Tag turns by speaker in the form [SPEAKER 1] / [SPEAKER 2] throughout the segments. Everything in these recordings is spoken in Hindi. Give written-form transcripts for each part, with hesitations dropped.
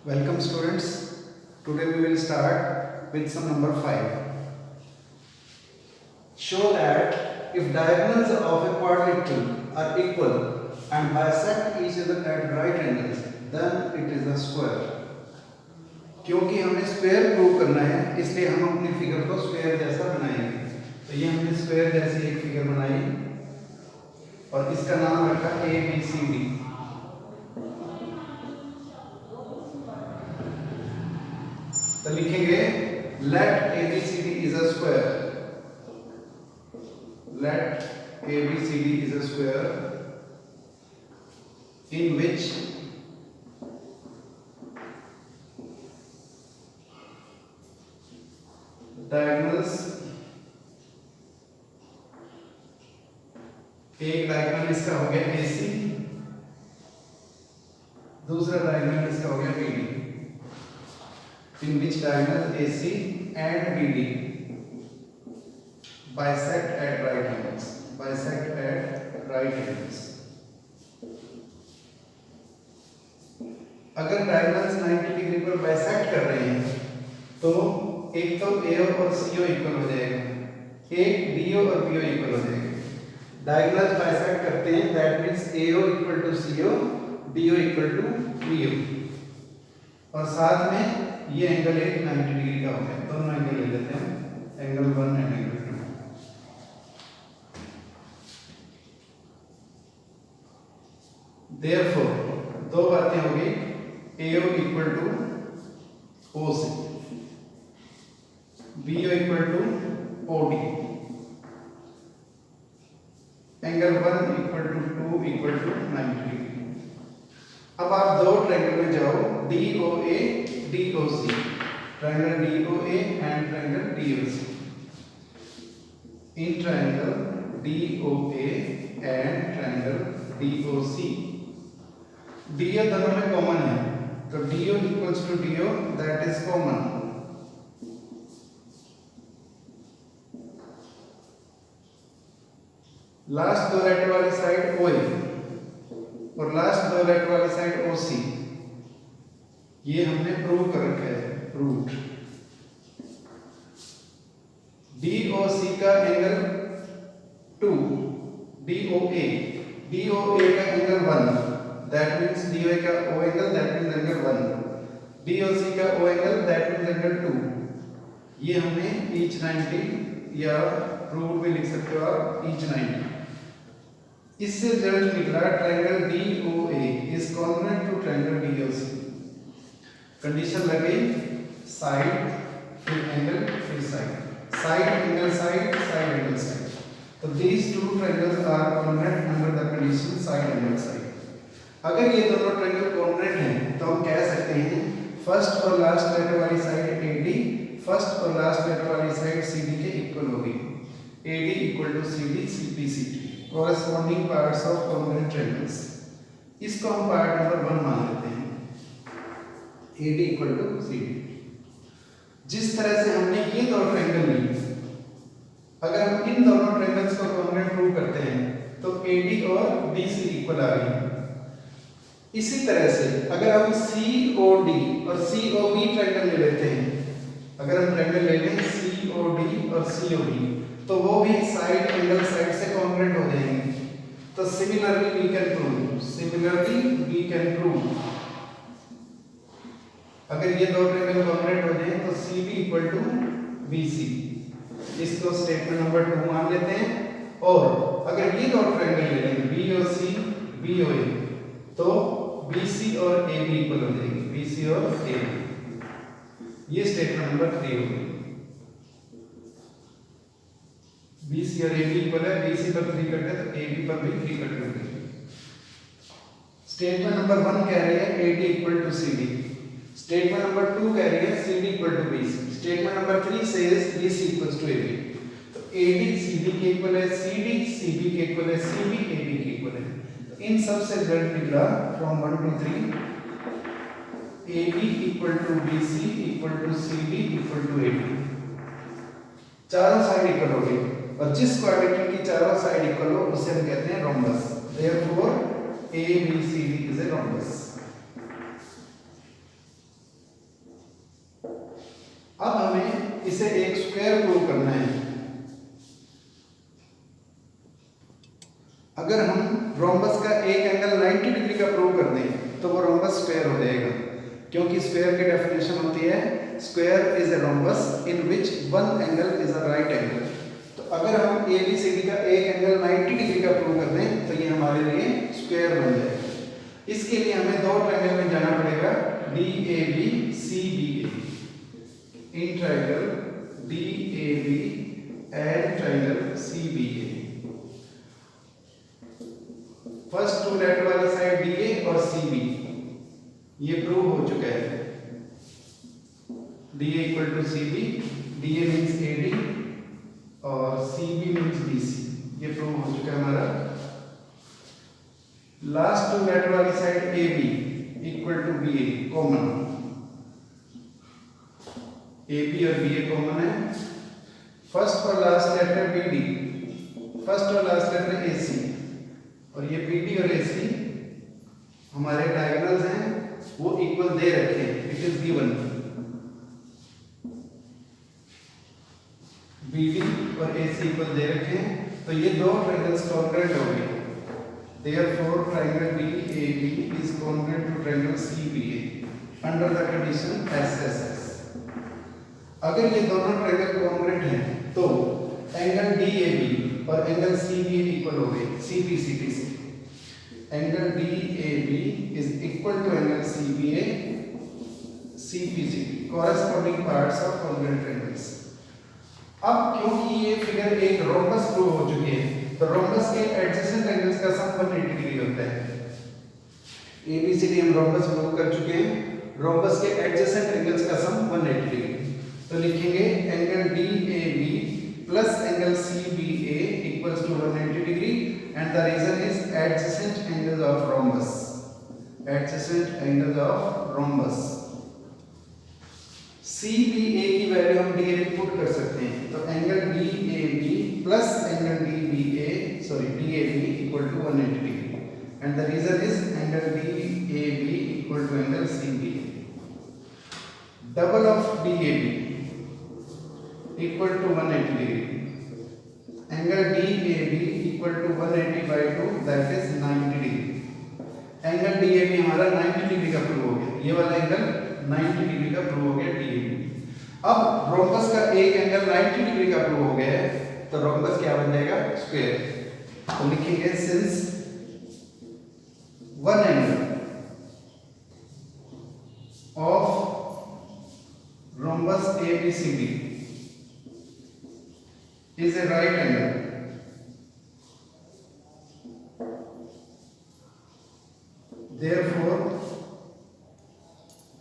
[SPEAKER 1] Welcome students. Today we will start with some number 5. Show that if diagonals of a quadrilateral are equal and bisect each other at right angles, then it is a square. क्योंकि हमें स्क्वायर प्रूव करना है इसलिए हम अपनी फिगर को स्क्वायर जैसा बनाएंगे। तो ये हमने स्क्वायर जैसी एक फिगर बनाई और इसका नाम रखा ABCD। तो लिखेंगे let ABCD is a square. Let ABCD is a square in which diagonals, एक डायगोनल इसका हो गया AC, दूसरा डायगोनल इसका हो गया BD, in which diagonal AC and BD bisect at right angles. Bisect at right angles. अगर डायगोनल्स 90 डिग्री पर बाइसेक्ट कर रहे हैं तो एक तो AO और CO इक्वल हो जाएगा, एक DO और BO इक्वल हो जाएगा। डायगोनल्स बाइसेक्ट करते हैं that means AO equal to CO, DO equal to BO और साथ में ये एंगल एक 90 डिग्री का हो गया। दोनों एंगल ले लेते हैं, एंगल 1 एंड एंगल 2। Therefore दो बातें हो गई, AO equal to OC, BO equal to OD, angle 1 equal to 2 equal to 90 degree. अब आप दो ट्रायंगल में जाओ, DOA DOC, triangle DOA and triangle DOC. In triangle DOA and triangle DOC, DO दोनों में कॉमन है, तो DO equals to DO, that is common. Last दो रेक्ट वाली साइड OA और लास्ट दो रेक्ट वाली साइड OC, ये हमने प्रूव कर रखा है, प्रूव्ड। DOC का एंगल 2, DOA का एंगल 1, दैट मींस DOA का O angle, that means angle 1, DOC का O angle, that means angle 2। ये हमने ईच 90 या प्रूव भी लिख सकते हो आप, ईच 90। इससे रिजल्ट निकला triangle DOA is congruent to triangle DOC। Condition लग गई, साइड फिर एंगल फिर side, side angle side, side angle side. तो these two triangles are congruent under the condition side angle side. अगर ये दोनों ट्रायंगल congruent हैं तो हम कह सकते हैं फर्स्ट और लास्ट लेटर वाली साइड AD फर्स्ट और लास्ट लेटर वाली साइड CD के इक्वल होगी। AD equal to CD, CP CD, corresponding parts of congruent triangles। इसको हम पार्ट नंबर 1 मान लेते हैं, AD इक्वल टू CD। जिस तरह से हमने ये दो ट्रायंगल लिए, अगर हम इन दोनों ट्रायंगल्स को कॉन्ग्रुएंट प्रूव करते हैं तो AD और BC इक्वल आ गई। इसी तरह से अगर हम COD और COB ट्रायंगल ले लेते हैं, अगर हम ट्रायंगल ले लें COD और COB तो वो भी साइड एंगल साइड से कॉन्ग्रुएंट हो जाएंगे। तो सिमिलरली वी कैन प्रूव अगर ये दो ट्रायंगल कॉन्ग्रुएंट हो जाएं तो CB इक्वल टू BC, इसको स्टेटमेंट नंबर 2 मान लेते हैं। और अगर ये दो ट्रायंगल ले लें BOC BOA तो BC और AB इक्वल हो जाएंगे, BC और AB। ये स्टेटमेंट नंबर 3 हो गई। BC और AB इक्वल है, BC पर 3 कट है तो AB पर भी 3 कट हो गई। स्टेटमेंट नंबर 1 कह रही है AD equal to CD, statement number 2 कह रही है CD equal to BC, statement number 3 says BC equals to AB। तो AD CD के इक्वल है, CD CB के इक्वल है, CB AB के इक्वल है। तो इन सब से रिजल्ट निकला from 1 to 3 AB equal to BC equal to CD equal to AB। चारों साइड इक्वल हो गई और जिस क्वाड्रेटिक की चारों साइड इक्वल हो उसे हम कहते हैं rhombus. Therefore ABCD is a rhombus। अब हमें इसे एक स्क्वायर प्रूव करना है। अगर हम रोम्बस का एक एंगल 90 डिग्री का प्रूव कर दें तो वो रोम्बस स्क्वायर हो जाएगा, क्योंकि स्क्वायर की डेफिनेशन होती है square is a rhombus in which one angle is a right angle. तो अगर हम ABCD का एक एंगल 90 डिग्री का प्रूव कर दें तो ये हमारे लिए स्क्वायर बन जाएगा। इसके लिए हमें दो ट्रायंगल में जाना पड़ेगा, DAB CBA, in triangle DAB and triangle CBA। First two letter वाली साइड DA और CB ये प्रूव हो चुका है। DA equal to CB, DA means AD और CB मीन्स BC, ये प्रूव हो चुका है हमारा। लास्ट टू लेटर वाली side AB equal to BA common, AB और BA कॉमन है। फर्स्ट और लास्ट लेटर BD, फर्स्ट और लास्ट लेटर AC, और ये BD और AC हमारे डायगोनल्स हैं, वो इक्वल दे रखे हैं, इट इज गिवन। BD और AC इक्वल दे रखे हैं, तो ये दो ट्रायंगल्स कॉन्ग्रुएंट हो गए। Therefore triangle DAB is congruent to triangle CBA under the condition SSS। अगर ये दोनों ट्रायंगल कॉन्ग्रुएंट हैं तो एंगल DAB और एंगल CBA इक्वल हो गए CPCT से। Angle DAB is equal to angle CBA CPCT, corresponding parts of congruent triangles। अब क्योंकि ये फिगर एक रोम्बस प्रूव हो चुकी है तो रोम्बस के एडजेसेंट एंगल्स का सम 180 डिग्री होता है। ABCD हम रोम्बस प्रूव कर चुके हैं, रोम्बस के एडजेसेंट एंगल्स का सम 180 डिग्री। तो लिखेंगे angle DAB plus angle CBA equals to 180 degree and the reason is adjacent angles of rhombus, adjacent angles of rhombus. CBA की वैल्यू हम डायरेक्ट पुट कर सकते हैं, तो angle DAB plus angle DAB equal to 180 degree and the reason is angle DAB equal to angle CBA। Double of DAB equal to 180 degree, angle DAB equal to 180 by 2 that is 90 degree. Angle DAB हमारा 90 डिग्री का प्रूव हो गया, ये वाला एंगल 90 डिग्री का प्रूव हो गया DAB। अब रोम्बस का एक एंगल 90 डिग्री का प्रूव हो गया है, तो रोम्बस क्या बन जाएगा स्क्वायर। तो लिखेंगे since one angle of rhombus ABCD is a right angle, therefore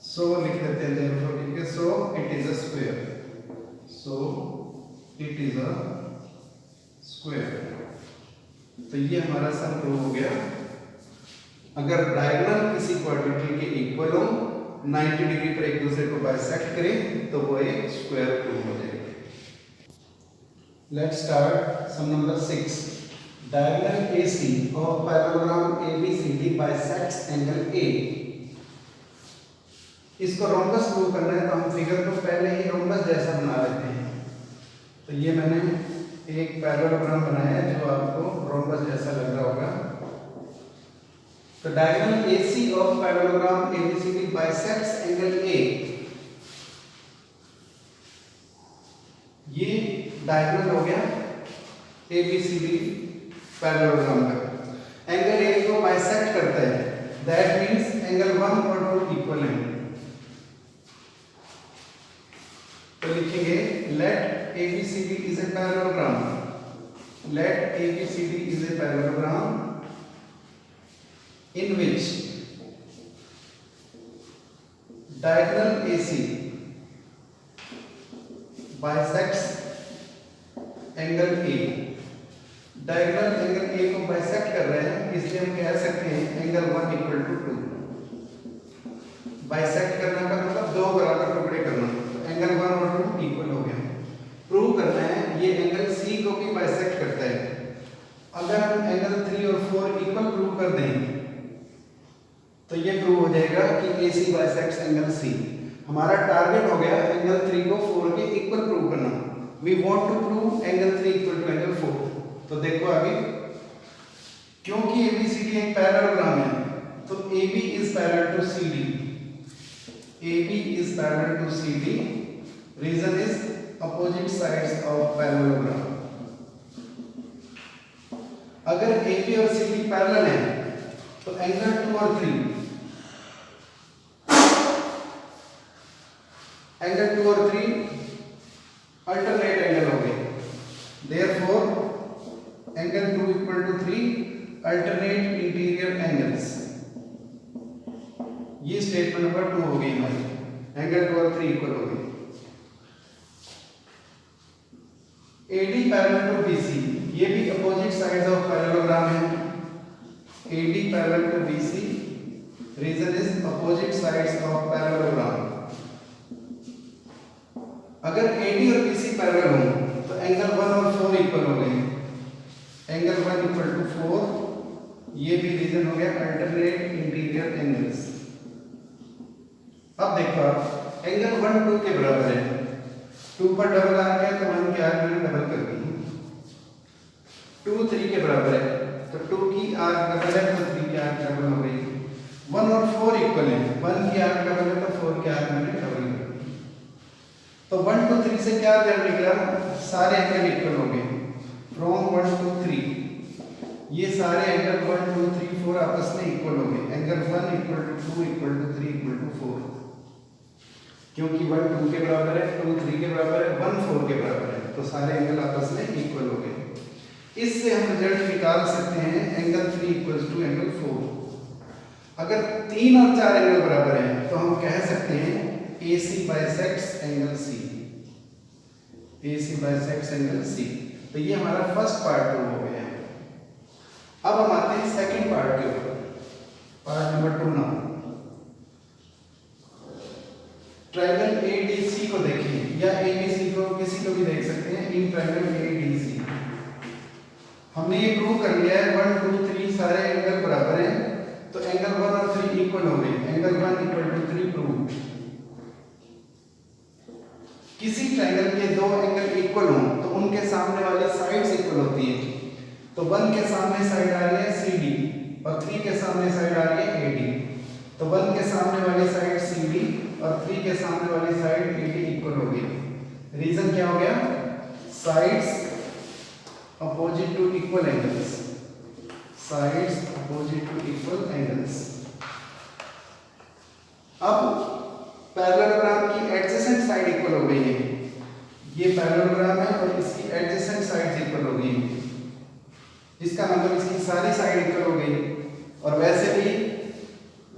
[SPEAKER 1] so लिख देते हैं, therefore लिख के so it is a square, so it is a square। तो ये हमारा सम प्रूव हो गया। अगर डायगोनल किसी क्वाड्रेटिक के इक्वल हो, 90 डिग्री पर एक दूसरे को बाइसेक्ट करें तो वो एक स्क्वायर प्रूव हो जाएगा। Let's start sum number 6। Diagonal AC of parallelogram ABCD bisects angle A। इसको रोम्बस प्रूव करना है तो हम फिगर को पहले ही रोम्बस जैसा बना लेते हैं। तो ये मैंने एक पैरेललोग्राम बनाया है जो आपको रोम्बस जैसा लग रहा होगा। तो diagonal AC of parallelogram ABCD bisects angle A, ये डायगोनल हो गया ABCD पैरेललोग्राम का। एंगल A को बाइसेक्ट करता है, दैट मींस एंगल 1 और 2 इक्वल हैं। तो लिखेंगे late ABCD is a parallelogram, let ABCD is a parallelogram in which diagonal AC bisects angle A। Diagonal angle A को बाइसेक्ट कर रहे हैं, इसलिए हम कह सकते हैं एंगल 1 इक्वल टू 2। बाइसेक्ट करने का मतलब दो बराबर टुकड़े करना, तो एंगल 1 और 2 इक्वल हो गया। प्रूव करना है ये एंगल C को भी बाइसेक्ट करता है। अगर हम एंगल 3 और 4 इक्वल प्रूव कर दें तो ये प्रूव हो जाएगा कि AC बाइसेक्ट्स एंगल C। हमारा टारगेट हो गया एंगल 3 को 4 के इक्वल प्रूव करना। We want to prove angle 3 equal to angle 4। तो देखो आगे, क्योंकि ABCD एक पैरेललोग्राम है तो AB is parallel to CD, AB is parallel to CD, reason is opposite sides of parallelogram. अगर AB और CD पैरेलल है तो एंगल 2 और 3 अल्टरनेट एंगल हो गए। Therefore angle 2 equal to 3 alternate interior angles. ये स्टेटमेंट नंबर 2 हो गई हमारी, एंगल 2 और 3 इक्वल हो गए। AD पैरेलल टू BC, ये भी अपोजिट साइड्स ऑफ पैरेललोग्राम है। AD parallel to BC, reason is opposite sides of parallelogram. अगर AD और BC पैरेलल हो तो एंगल 1 और 4 इक्वल हो गए। एंगल 1 इक्वल टू 4, ये भी रीजन हो गया अल्टरनेट इंटीरियर एंगल्स। अब देखो आप, एंगल 1 2 के बराबर है, 2 पर डबल आ गया तो 1 के आर्क मैंने डबल कर दी। 2 3 के बराबर है तो 2 की आर्क डबल है तो 3 की आर्क डबल हो गई। 1 और 4 इक्वल है, 1 की आर्क डबल है तो 4 की आर्क मैंने डबल कर दी। तो 1 2 3 से क्या रिजल्ट निकला, सारे एंगल इक्वल हो गए। फ्रॉम 1 2 3 ये सारे एंगल 1 2 3 4 आपस में इक्वल हो गए। Angle 1 equal to 2 equal to 3 equal to 4, क्योंकि 1 2 के बराबर है, 2 3 के बराबर है, 1 4 के बराबर है, तो सारे एंगल आपस में इक्वल हो गए। इससे हम रिजल्ट निकाल सकते हैं एंगल 3 इक्वल्स टू एंगल 4। अगर 3 और 4 एंगल बराबर हैं तो हम कह सकते हैं AC bisects angle C, AC bisects angle C। तो ये हमारा फर्स्ट पार्ट हो गया है। अब हम आते हैं सेकंड पार्ट के ऊपर, part number 2 now. Triangle ADC को देखिए, या ABC को, किसी को भी देख सकते हैं। इन ट्रायंगल ADC हमने ये प्रूव कर लिया है 1 2 3 सारे एंगल बराबर हैं तो एंगल 1 और 3 इक्वल हो गए। Angle 1 equal to 3 prove. किसी ट्रायंगल के दो एंगल इक्वल हों तो उनके सामने वाली साइड्स इक्वल होती हैं। तो 1 के सामने साइड आ रही है CD और 3 के सामने साइड आ रही है AD। तो 1 के सामने वाली साइड CD और 3 के सामने वाली साइड AD इक्वल हो गई। रीजन क्या हो गया, sides opposite to equal angles, sides opposite to equal angles. अब पैरेललोग्राम की एडजेसेंट साइड इक्वल हो गई है। ये पैरेललोग्राम है और इसकी एडजेसेंट साइड्स इक्वल हो गई है। इसका मतलब इसकी सारी साइड इक्वल हो गई। और वैसे भी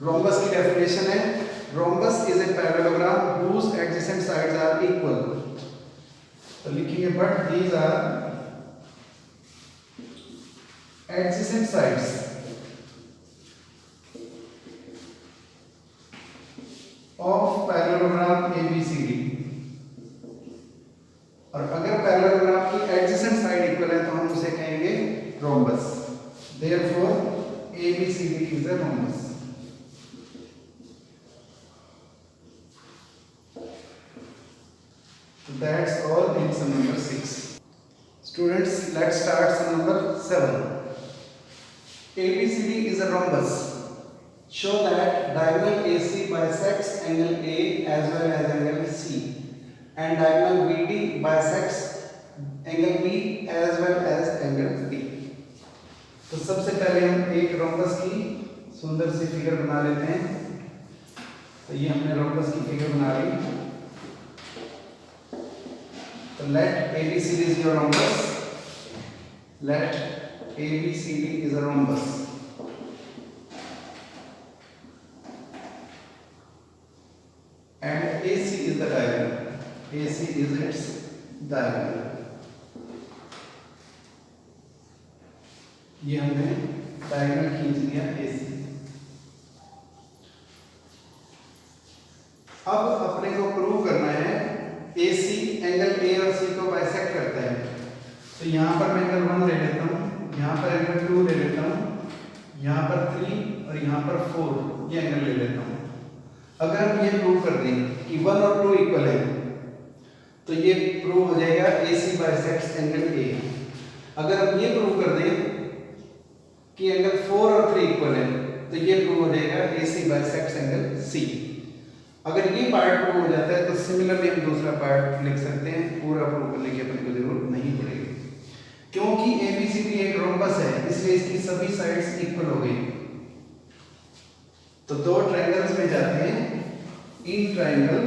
[SPEAKER 1] रोम्बस की डेफिनेशन है, rhombus is a parallelogram whose adjacent sides are equal। तो लिखेंगे but these are adjacent sides of parallelogram ABCD। और अगर पैरेललोग्राम की एडजेसेंट साइड इक्वल है तो हम उसे कहेंगे rhombus. Therefore ABCD is a rhombus। That's all in sum number 6. Students, let's start sum number 7. ABCD is a rhombus. Show that diagonal AC bisects angle A as well as angle C, and diagonal BD bisects angle B as well as angle D। तो सबसे पहले हम एक रोम्बस की सुंदर सी फिगर बना लेते हैं। तो ये हमने रोम्बस की फिगर बना ली। तो let ABCD is your rhombus। Let ABCD is a rhombus। And AC is the diagonal। AC is its diagonal। ये हमने डायगोनल खींच लिया AC। अब अपने को प्रूव करना है AC एंगल A और C को बाइसेक्ट करता है। तो यहाँ पर मैं एंगल 1 ले लेता हूँ, यहाँ पर एंगल 2 ले लेता हूँ, यहाँ पर 3 और यहाँ पर 4 ये एंगल ले लेता हूँ। अगर हम ये प्रूव कर दें कि वन और टू इक्वल है तो ये प्रूव हो जाएगा AC बाइसेक्ट्स एंगल A। अगर हम ये प्रूव कर दें कि एंगल 4 और 3 इक्वल है तो ये प्रूव हो जाएगा AC बाइसेक्ट्स एंगल C। अगर ये पार्ट प्रूव हो जाता है तो सिमिलरली हम दूसरा पार्ट लिख सकते हैं, पूरा प्रूव करने की अपने को जरूरत नहीं पड़ेगी। क्योंकि ABCD एक रोम्बस है इसलिए इसकी सभी साइड्स इक्वल हो गई। तो दो ट्रायंगल्स में जाते हैं, in triangle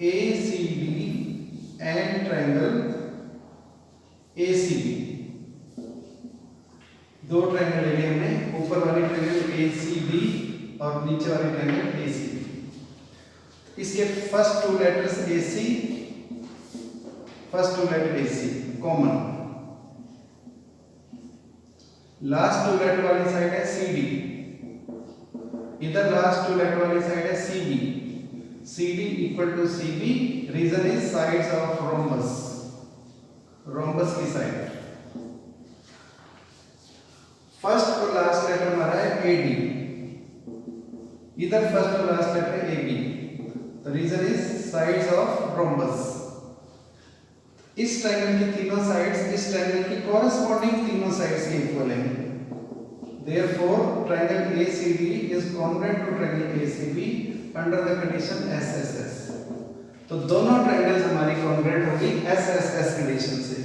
[SPEAKER 1] ACD and triangle ACB। दो ट्रायंगल ले लिए हमने, ऊपर वाली ट्रायंगल ACD और नीचे वाली ट्रायंगल ACB। इसके first two letters AC, first two letter AC common, last two letter वाली साइड है CD, इधर लास्ट टू लेटर वाली साइड है CB। CD equal to CB, reason is sides of rhombus, rhombus की साइड। फर्स्ट और लास्ट लेटर हमारा है AD, इधर फर्स्ट और लास्ट लेटर है AB, तो reason is sides of rhombus. इस ट्रायंगल की तीनों साइड्स इस ट्रायंगल की कॉरेस्पॉन्डिंग तीनों साइड्स के इक्वल हैं। Therefore, triangle ACD is congruent to triangle ACB under the condition SSS। तो दोनों ट्रायंगल्स हमारी कॉन्ग्रुएंट होगी SSS कंडीशन से।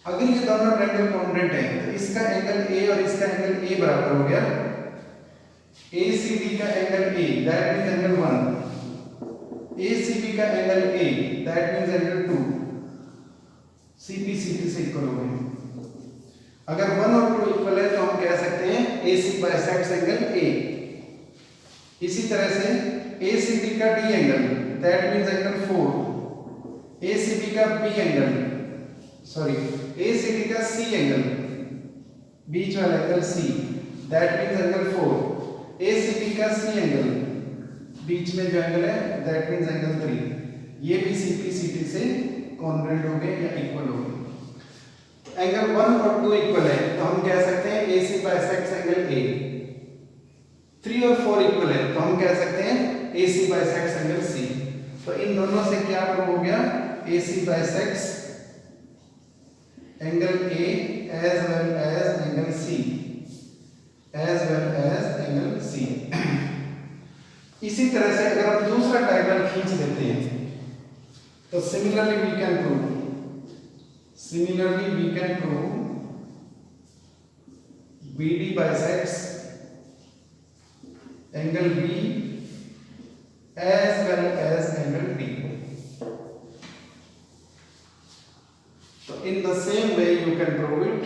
[SPEAKER 1] अगर ये दोनों ट्रायंगल कॉन्ग्रुएंट हैं तो इसका एंगल A और इसका एंगल A बराबर हो गया। ACD का angle A that means angle 1, ACB का angle A that means angle 2, CP CP से इक्वल हो गए। अगर 1 और 2 इक्वल है तो हम कह सकते हैं AC बाइसेक्ट्स एंगल A। इसी तरह से ACD का D angle that means angle 4, ACB का B एंगल ACD का C एंगल, बीच वाला angle C that means angle 4, ACB का C एंगल, बीच में जो एंगल है दैट मींस एंगल 3। ये भी CP CT से कॉन्ग्रुएंट हो गए या इक्वल हो गए। एंगल 1 और 2 इक्वल है तो हम कह सकते हैं AC बाइसेक्ट्स एंगल A। 3 और 4 इक्वल है तो हम कह सकते हैं AC बाइसेक्ट्स एंगल C। तो इन दोनों से क्या प्रूव हो गया? AC bisects angle A as well as angle C, as well as angle C। इसी तरह से अगर हम दूसरा ट्रायंगल खींच देते हैं तो similarly we can prove BD bisects angle B as well as angle D. So in the same way you can prove it,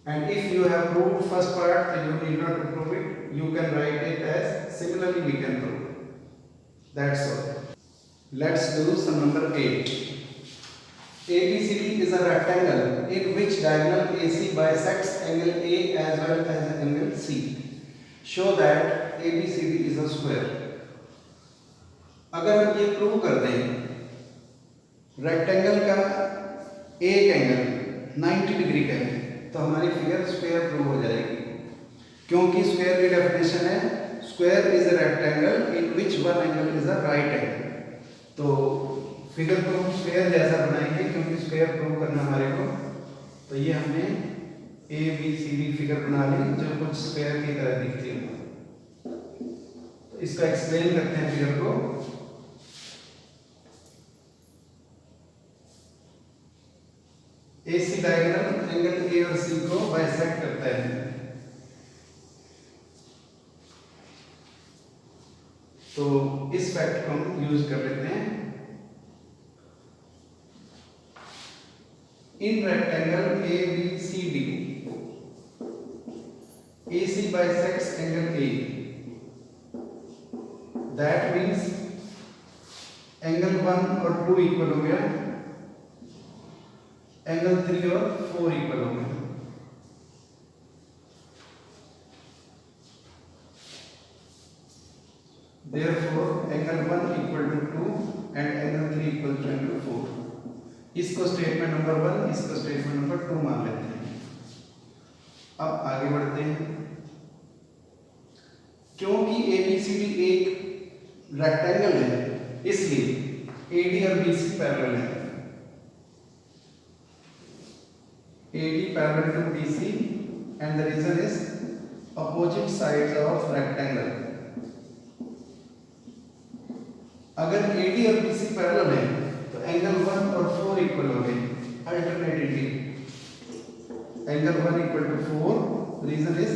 [SPEAKER 1] and if you have proved first part then you need not to prove it, you can write it as similarly we can prove. That's all. Let's do some number 8. ABCD is a rectangle in which diagonal AC bisects angle A as well as angle C. Show that ABCD is a square. अगर हम ये प्रूव कर दें रेक्टेंगल का एक एंगल 90 डिग्री का है तो हमारी फिगर स्क्वायर प्रूव हो जाएगी, क्योंकि स्क्वायर की डेफिनेशन है square is a rectangle in which one angle is a right angle. तो फिगर को हम स्क्वायर जैसा बनाएंगे क्योंकि स्क्वायर प्रूव करना हमारे को। तो ये हमने ABCD फिगर बना ली जो कुछ स्क्वायर की तरह दिखती है। तो इसका एक्सप्लेन करते हैं फिगर को। AC डायगोनल एंगल A और C को बाइसेक्ट करता है। तो इस फैक्ट को हम यूज कर लेते हैं। In rectangle ABCD, AC bisects angle A. That means angle 1 और 2 इक्वल हो गया, एंगल 3 और 4 इक्वल हो गया। Therefore, angle 1 equal to 2 and angle 3 equal to angle 4. इसको स्टेटमेंट नंबर 1, इसको स्टेटमेंट नंबर 2 मान लेते हैं। अब आगे बढ़ते हैं। क्योंकि ABCD एक रेक्टेंगल है, इसलिए AD और BC पैरेलल है। AD parallel to BC and the reason is opposite sides of rectangle। अगर AD और BC पैरेलल है तो एंगल 1 और 4 इक्वल हो गए alternatively. Angle 1 equal to 4, reason is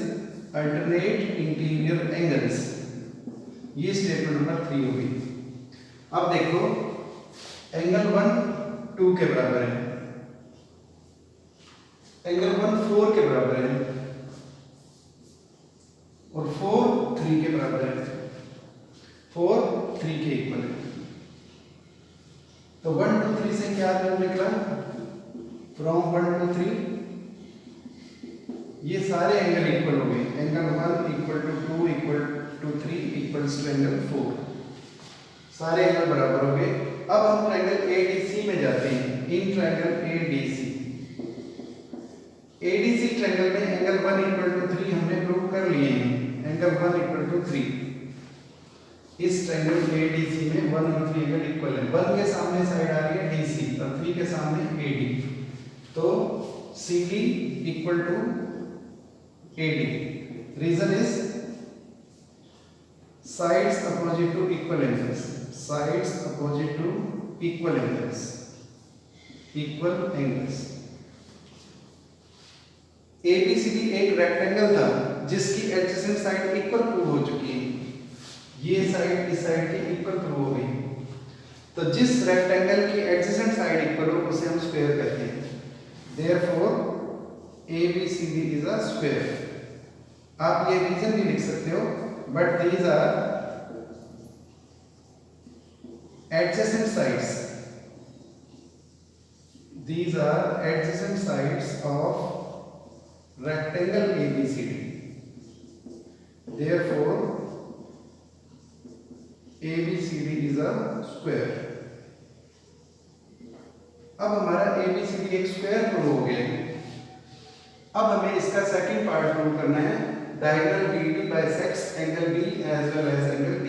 [SPEAKER 1] alternate interior angles. ये स्टेटमेंट नंबर 3 होगी। अब देखो एंगल 1 2 के बराबर है, एंगल 1 4 के बराबर है और 4 3 के बराबर है, 4 3 के इक्वल है। तो 1 2 3 से क्या निकला, फ्रॉम 1 2 3 ये सारे एंगल इक्वल हो गए। Angle 1 equal to 2 equal to 3 equals to angle 4, सारे एंगल बराबर हो गए। अब हम ट्रायंगल ADC में जाते हैं। इन ट्रायंगल ADC ट्रायंगल में एंगल 1 इक्वल टू 3 हमने प्रूव कर लिए हैं। एंगल 1 इक्वल टू 3, इस ट्रायंगल ADC में 1 और 3 एंगल इक्वल है। 1 के सामने साइड आ रही है DC और 3 के सामने AD, तो CD equal to AD। Reason is sides opposite to equal angles, sides opposite to equal angles, equal angles। ABCD एक रेक्टेंगल था जिसकी एडजेसेंट साइड इक्वल प्रूव हो चुकी है। ये साइड इस साइड की इक्वल प्रूव हो गई। तो जिस रेक्टेंगल की एडजेसेंट साइड इक्वल हो उसे हम स्क्वायर कहते हैं। Therefore ABCD is a square. आप ये रीजन भी लिख सकते हो, but these are adjacent sides, these are adjacent sides of rectangle ABCD, therefore ABCD is a square। अब हमारा ABCD एक स्क्वायर प्रूव हो गया। अब हमें इसका सेकंड पार्ट प्रूव करना है, diagonal BD bisects angle B as well as angle D।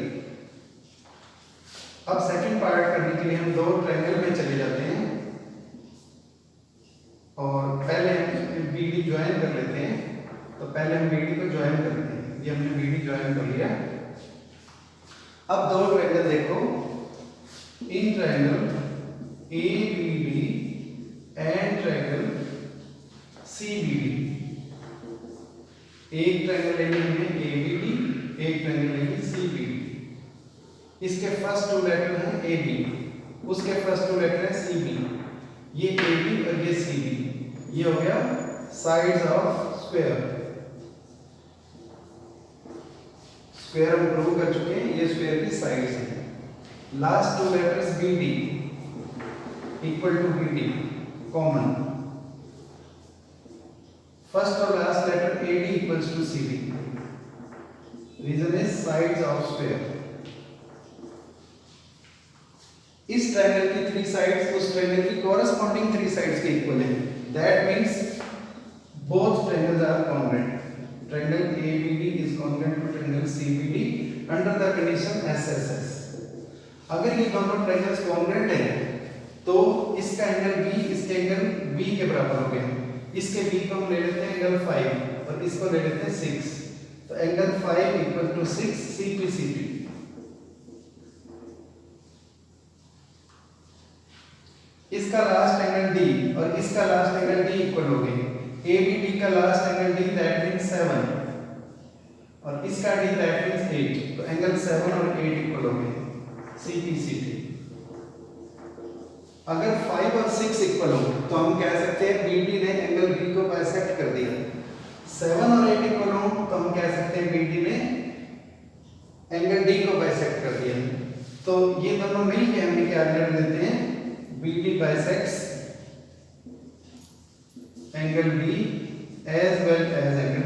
[SPEAKER 1] अब सेकंड पार्ट करने के लिए हम दो ट्रायंगल में चले जाते हैं और पहले हम BD ज्वाइन कर लेते हैं। तो पहले हम BD को ज्वाइन करते हैं। ये हमने BD ज्वाइन कर लिया। अब दो ट्रायंगल देखो, in triangle ABD and triangle CBD। एक ट्रायंगल लेंगे हमें ABD, एक ट्रायंगल लेंगे CBD। इसके फर्स्ट टू लेटर हैं AB, उसके फर्स्ट टू लेटर है CB। ये AB और ये CB, ये हो गया साइड्स ऑफ स्क्वायर। स्क्वायर हम प्रूव कर चुके हैं, ये स्क्वायर की साइड्स हैं। Last two letters BD equal to BD common. First और last letter AD equals to CD. Reason is sides of square. इस ट्रायंगल की 3 साइड्स उस ट्रायंगल की कॉरेस्पॉन्डिंग 3 साइड्स के इक्वल है। That means both triangles are congruent. Triangle ABD is congruent to triangle CBD under the condition SSS। अगर ये दोनों ट्रायंगल्स congruent हैं तो इसका एंगल B इसके एंगल B के बराबर हो गए। इसके B को हम ले लेते हैं एंगल 5 और इसको ले लेते हैं 6। तो एंगल 5 इक्वल टू 6 CPCP। इसका लास्ट एंगल D और इसका लास्ट एंगल D इक्वल हो गए। ABD का last angle D that means 7 और इसका D दैट मींस 8। तो एंगल 7 और 8 इक्वल हो गए CPCP। अगर 5 और 6 इक्वल हो तो हम कह सकते हैं BD ने एंगल B को बाइसेक्ट कर दिया। 7 और 8 इक्वल हो तो हम कह सकते हैं BD ने एंगल D को बाइसेक्ट कर दिया। तो ये दोनों मिलके हमें क्या कर देते हैं, BD bisects angle B as well as angle